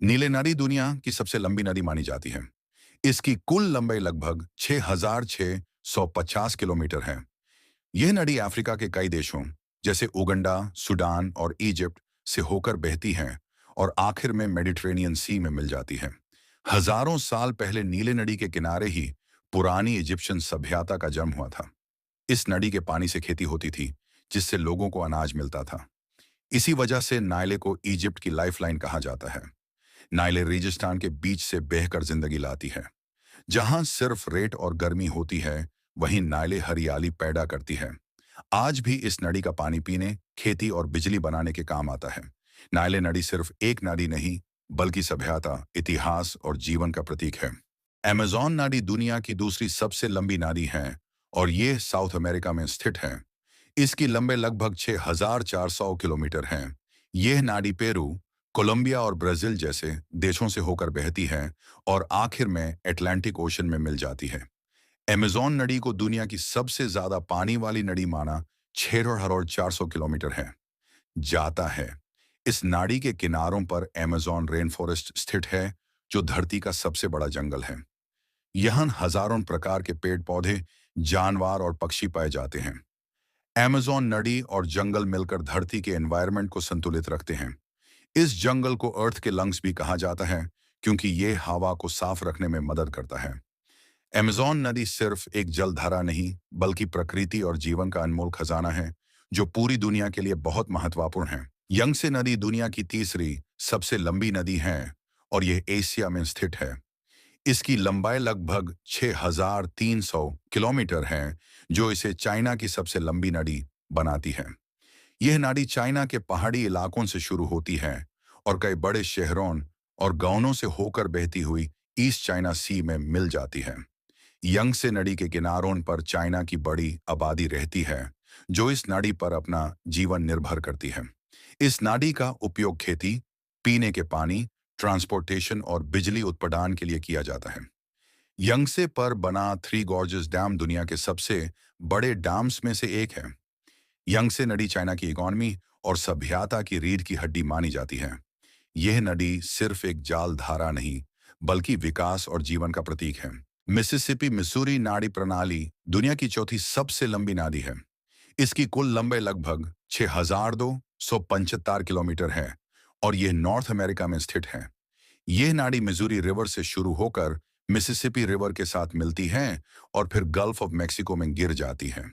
नीले नदी दुनिया की सबसे लंबी नदी मानी जाती है। इसकी कुल लंबाई लगभग 6,650 किलोमीटर है। यह नदी अफ्रीका के कई देशों जैसे उगंडा, सूडान और इजिप्ट से होकर बहती है और आखिर में मेडिटेरेनियन सी में मिल जाती है। हजारों साल पहले नीले नदी के किनारे ही पुरानी इजिप्शियन सभ्यता का जन्म हुआ था। इस नदी के पानी से खेती होती थी, जिससे लोगों को अनाज मिलता था। इसी वजह से नाइले को इजिप्ट की लाइफलाइन कहा जाता है। नाइले रेगिस्तान के बीच से बहकर जिंदगी लाती है। जहां सिर्फ रेत और गर्मी होती है, वहीं नाइले हरियाली पैदा करती है। आज भी इस नदी का पानी पीने, खेती और बिजली बनाने के काम आता है। नाइले नदी सिर्फ एक नदी नहीं, बल्कि सभ्यता, इतिहास और जीवन का प्रतीक है। अमेज़न नदी दुनिया की दूसरी सबसे लंबी नदी है और ये साउथ अमेरिका में स्थित है। इसकी लंबाई लगभग 6,400 किलोमीटर है। यह नाडी पेरू, कोलंबिया और ब्राजील जैसे देशों से होकर बहती है और आखिर में अटलांटिक ओशन में मिल जाती है। अमेज़न नदी को दुनिया की सबसे ज्यादा पानी वाली नदी माना 6,400 किलोमीटर है जाता है। इस नाडी के किनारों पर अमेज़न रेन फॉरेस्ट स्थित है, जो धरती का सबसे बड़ा जंगल है। यहाँ हजारों प्रकार के पेड़ पौधे, जानवर और पक्षी पाए जाते हैं। अमेज़न नदी और जंगल मिलकर धरती के एनवायरनमेंट को संतुलित रखते हैं। इस जंगल को अर्थ के लंग्स भी कहा जाता है, क्योंकि ये हवा को साफ रखने में मदद करता है। अमेज़न नदी सिर्फ एक जलधारा नहीं, बल्कि प्रकृति और जीवन का अनमोल खजाना है, जो पूरी दुनिया के लिए बहुत महत्वपूर्ण है। यंगसे नदी दुनिया की तीसरी सबसे लंबी नदी है और यह एशिया में स्थित है। इसकी लंबाई लगभग 6,300 किलोमीटर है, जो इसे चाइना की सबसे लंबी नदी बनाती है। यह नदी चाइना के पहाड़ी इलाकों से शुरू होती है और कई बड़े शहरों और गांवों से होकर बहती हुई ईस्ट चाइना सी में मिल जाती है। यंगसे नदी के किनारों पर चाइना की बड़ी आबादी रहती है, जो इस नदी पर अपना जीवन निर्भर करती है। इस नदी का उपयोग खेती, पीने के पानी, ट्रांसपोर्टेशन और बिजली उत्पादन के लिए किया जाता है। यंगसे पर बना थ्री गॉर्जेस डैम दुनिया के सबसे बड़े डैम्स में से एक है। यंगसे नदी चाइना की इकोनॉमी और सभ्यता की रीढ़ की हड्डी मानी जाती है। यह नदी सिर्फ एक जाल धारा नहीं, बल्कि विकास और जीवन का प्रतीक है। मिसिसिपी मिसूरी नाड़ी प्रणाली दुनिया की चौथी सबसे लंबी नदी है। इसकी कुल लंबाई लगभग 6,275 किलोमीटर है और यह नॉर्थ अमेरिका में स्थित है। यह नाड़ी मिजूरी रिवर से शुरू होकर मिसिसिपी रिवर के साथ मिलती है और फिर गल्फ ऑफ मेक्सिको में गिर जाती है।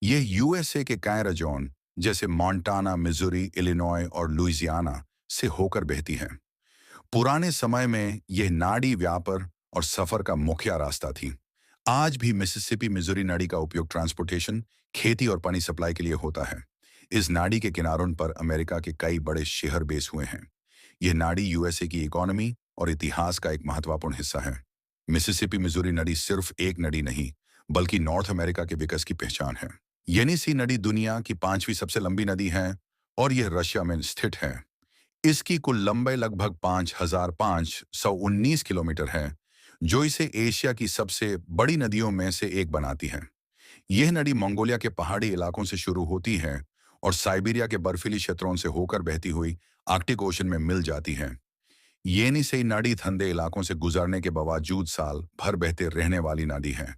यह यूएसए के कई राज्यों जैसे मोंटाना, मिजूरी, इलिनॉय और लुइसियाना से होकर बहती है। पुराने समय में यह नाड़ी व्यापार और सफर का मुख्य रास्ता थी। आज भी मिसिसिपी मिजूरी नाड़ी का उपयोग ट्रांसपोर्टेशन, खेती और पानी सप्लाई के लिए होता है। इस नाड़ी के किनारों पर अमेरिका के कई बड़े शहर बेस हुए हैं। यह नाड़ी यूएसए की इकोनॉमी और इतिहास का एक महत्वपूर्ण हिस्सा है। मिसिसिपी मिजूरी नदी सिर्फ एक नदी नहीं, बल्कि नॉर्थ अमेरिका के विकास की पहचान है। येनिसी नदी दुनिया की पांचवी सबसे लंबी नदी है और यह रशिया में स्थित है। इसकी कुल लंबाई लगभग 5,519 किलोमीटर है, जो इसे एशिया की सबसे बड़ी नदियों में से एक बनाती है। यह नदी मंगोलिया के पहाड़ी इलाकों से शुरू होती है और साइबेरिया के बर्फीली क्षेत्रों से होकर बहती हुई आर्कटिक ओशन में मिल जाती है। येनिसेई नदी ठंडे इलाकों से गुजरने के बावजूद साल भर बहते रहने वाली नदी है।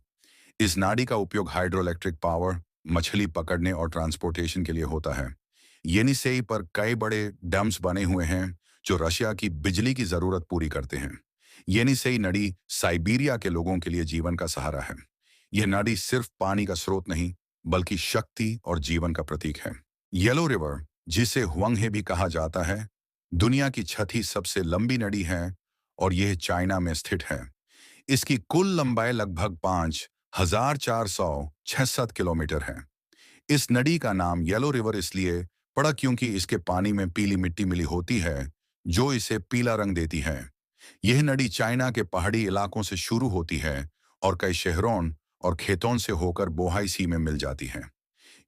इस नाडी का उपयोग हाइड्रो इलेक्ट्रिक पावर, मछली पकड़ने और ट्रांसपोर्टेशन के लिए होता है। येनिसेई पर कई बड़े डैम्स बने हुए हैं, जो रशिया की बिजली की जरूरत पूरी करते हैं। येनिसेई नदी साइबेरिया के लोगों के लिए जीवन का सहारा है। यह नदी सिर्फ पानी का स्रोत नहीं, बल्कि शक्ति और जीवन का प्रतीक है। येलो रिवर, जिसे हुआंगहे भी कहा जाता है, दुनिया की छठी सबसे लंबी नदी है और यह चाइना में स्थित है। इसकी कुल लंबाई लगभग 5,466 किलोमीटर है। इस नदी का नाम येलो रिवर इसलिए पड़ा क्योंकि इसके पानी में पीली मिट्टी मिली होती है, जो इसे पीला रंग देती है। यह नदी चाइना के पहाड़ी इलाकों से शुरू होती है और कई शहरों और खेतों से होकर बोहाई सी में मिल जाती है।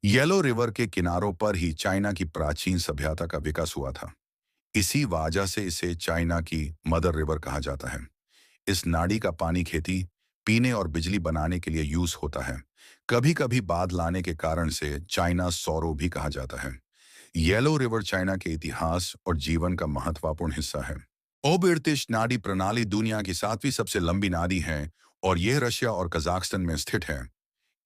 येलो रिवर के किनारों पर ही चाइना की प्राचीन सभ्यता का विकास हुआ था। इसी वजह से इसे चाइना की मदर रिवर कहा जाता है। इस नाड़ी का पानी खेती, पीने और बिजली बनाने के लिए यूज होता है। कभी कभी बाढ़ आने के कारण से चाइना सौरो भी कहा जाता है। येलो रिवर चाइना के इतिहास और जीवन का महत्वपूर्ण हिस्सा है। ओबिर्तिश नाडी प्रणाली दुनिया की 7वीं सबसे लंबी नाडी है और यह रशिया और कजाकिस्तान में स्थित है।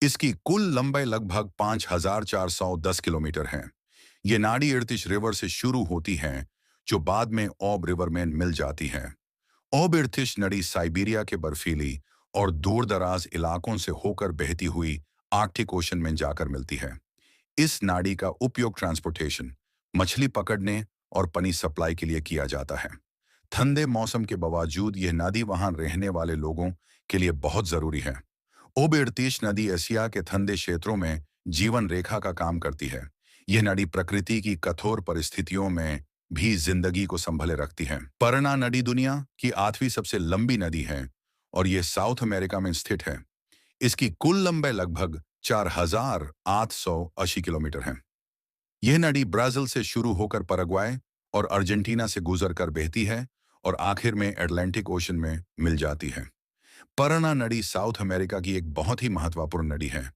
इसकी कुल लंबाई लगभग 5,410 किलोमीटर है। ये नाडी इर्तिश रिवर से शुरू होती है, जो बाद में ओब रिवर में मिल जाती है। ओब इर्तिश नदी साइबेरिया के बर्फीली और दूर दराज इलाकों से होकर बहती हुई आर्कटिक ओशन में जाकर मिलती है। इस नाडी का उपयोग ट्रांसपोर्टेशन, मछली पकड़ने और पानी सप्लाई के लिए किया जाता है। ठंडे मौसम के बावजूद यह नदी वहां रहने वाले लोगों के लिए बहुत जरूरी है। ओबिर्तिश नदी एशिया के ठंडे क्षेत्रों में जीवन रेखा का काम करती है। यह नदी प्रकृति की कठोर परिस्थितियों में भी जिंदगी को संभले रखती है। परना नदी दुनिया की 8वीं सबसे लंबी नदी है और यह साउथ अमेरिका में स्थित है। इसकी कुल लंबाई लगभग 4,880 किलोमीटर है। यह नदी ब्राजील से शुरू होकर पैराग्वे और अर्जेंटीना से गुजरकर बहती है और आखिर में अटलांटिक ओशन में मिल जाती है। परना नदी साउथ अमेरिका की एक बहुत ही महत्वपूर्ण नदी है।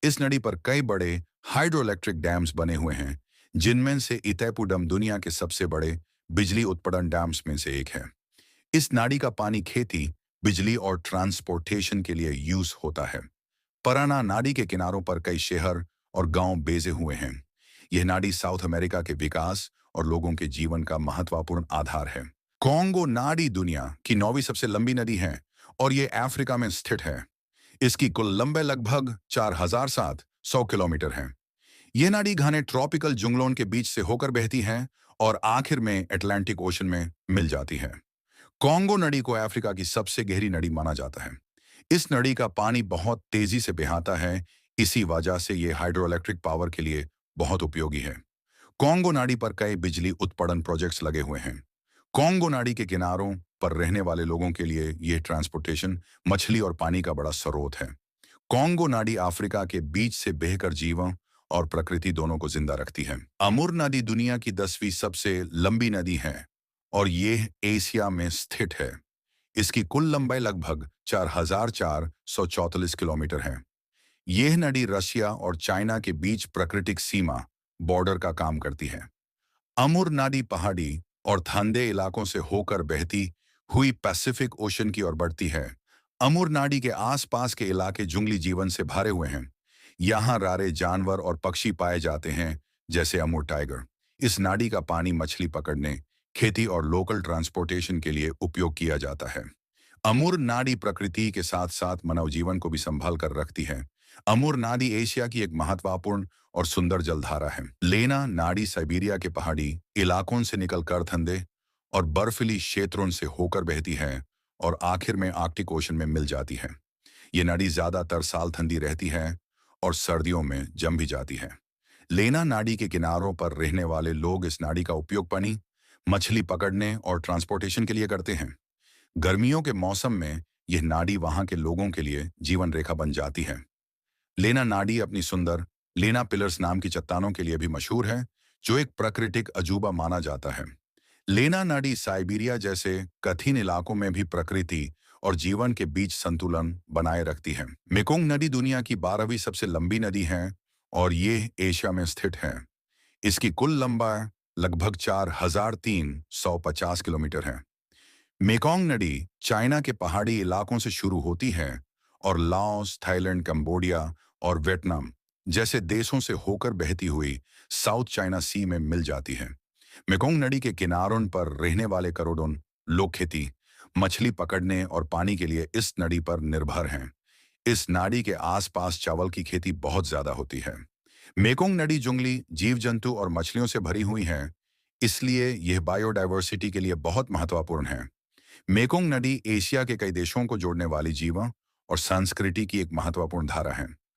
इस नदी पर कई बड़े हाइड्रोइलेक्ट्रिक डैम्स बने हुए हैं, जिनमें से इतैपू डैम दुनिया के सबसे बड़े बिजली उत्पादन डैम्स में से एक है। इस नाली का पानी खेती, बिजली और ट्रांसपोर्टेशन के लिए यूज होता है। पराना नाली के किनारों पर कई शहर और गांव बेजे हुए हैं। यह नाली साउथ अमेरिका के विकास और लोगों के जीवन का महत्वपूर्ण आधार है। कॉन्गो नाडी दुनिया की 9वीं सबसे लंबी नदी है और ये अफ्रीका में स्थित है। इसकी कुल लंबाई लगभग 4,700 किलोमीटर है। यह नदी घने ट्रॉपिकल जंगलों के बीच से होकर बहती है और आखिर में अटलांटिक ओशन में मिल जाती है। कॉन्गो नदी को अफ्रीका की सबसे गहरी नदी माना जाता है। इस नदी का पानी बहुत तेजी से बहता है, इसी वजह से यह हाइड्रोइलेक्ट्रिक पावर के लिए बहुत उपयोगी है। कॉन्गो नदी पर कई बिजली उत्पादन प्रोजेक्ट्स लगे हुए हैं। कॉन्गो नदी के किनारों पर रहने वाले लोगों के लिए यह ट्रांसपोर्टेशन, मछली और पानी का बड़ा स्रोत है। कॉन्गो नदी अफ्रीका के बीच से बहकर जीवन और प्रकृति दोनों को जिंदा रखती है। अमूर नदी दुनिया की 10वीं सबसे लंबी नदी है और यह एशिया में स्थित है। इसकी कुल लंबाई लगभग 4,444 किलोमीटर है। यह नदी रशिया और चाइना के बीच प्राकृतिक सीमा बॉर्डर का काम करती है। अमूर नदी पहाड़ी और ठंडे इलाकों से होकर बहती हुई पैसिफिक ओशन की ओर बढ़ती है। अमूर नदी के आसपास के इलाके जंगली जीवन से भरे हुए हैं। यहाँ रारे जानवर और पक्षी पाए जाते हैं, जैसे अमूर टाइगर। इस नदी का पानी मछली पकड़ने, खेती और लोकल ट्रांसपोर्टेशन के लिए उपयोग किया जाता है। अमूर नदी प्रकृति के साथ साथ मानव जीवन को भी संभाल कर रखती है। अमूर नदी एशिया की एक महत्वपूर्ण और सुंदर जलधारा है। लेना नदी साइबेरिया के पहाड़ी इलाकों से निकलकर ठंडे और बर्फीली क्षेत्रों से होकर बहती है और आखिर में आर्कटिक ओशन में मिल जाती है। ये नदी ज्यादातर साल ठंडी रहती है और सर्दियों में जम भी जाती है। लेना नदी के किनारों पर रहने वाले लोग इस नदी का उपयोग पानी, मछली पकड़ने और ट्रांसपोर्टेशन के लिए करते हैं। गर्मियों के मौसम में यह नदी वहां के लोगों के लिए जीवन रेखा बन जाती है। लेना नदी अपनी सुंदर लेना पिलर्स नाम की चट्टानों के लिए भी मशहूर है, जो एक प्राकृतिक अजूबा माना जाता है। लेना नदी साइबेरिया जैसे कठिन इलाकों में भी प्रकृति और जीवन के बीच संतुलन बनाए रखती है। मेकोंग नदी दुनिया की 12वीं सबसे लंबी नदी है और ये एशिया में स्थित है। इसकी कुल लंबाई लगभग 4,350 किलोमीटर है। मेकोंग नदी चाइना के पहाड़ी इलाकों से शुरू होती है और लाओस, थाईलैंड, कंबोडिया और वियतनाम जैसे देशों से होकर बहती हुई साउथ चाइना सी में मिल जाती है। मेकोंग नदी के किनारों पर रहने वाले करोड़ों लोग खेती, मछली पकड़ने और पानी के लिए इस नदी पर निर्भर हैं। इस नदी के आसपास चावल की खेती बहुत ज्यादा होती है। मेकोंग नदी जंगली जीव जंतु और मछलियों से भरी हुई है, इसलिए यह बायोडायवर्सिटी के लिए बहुत महत्वपूर्ण है। मेकोंग नदी एशिया के कई देशों को जोड़ने वाली जीवन और संस्कृति की एक महत्वपूर्ण धारा है।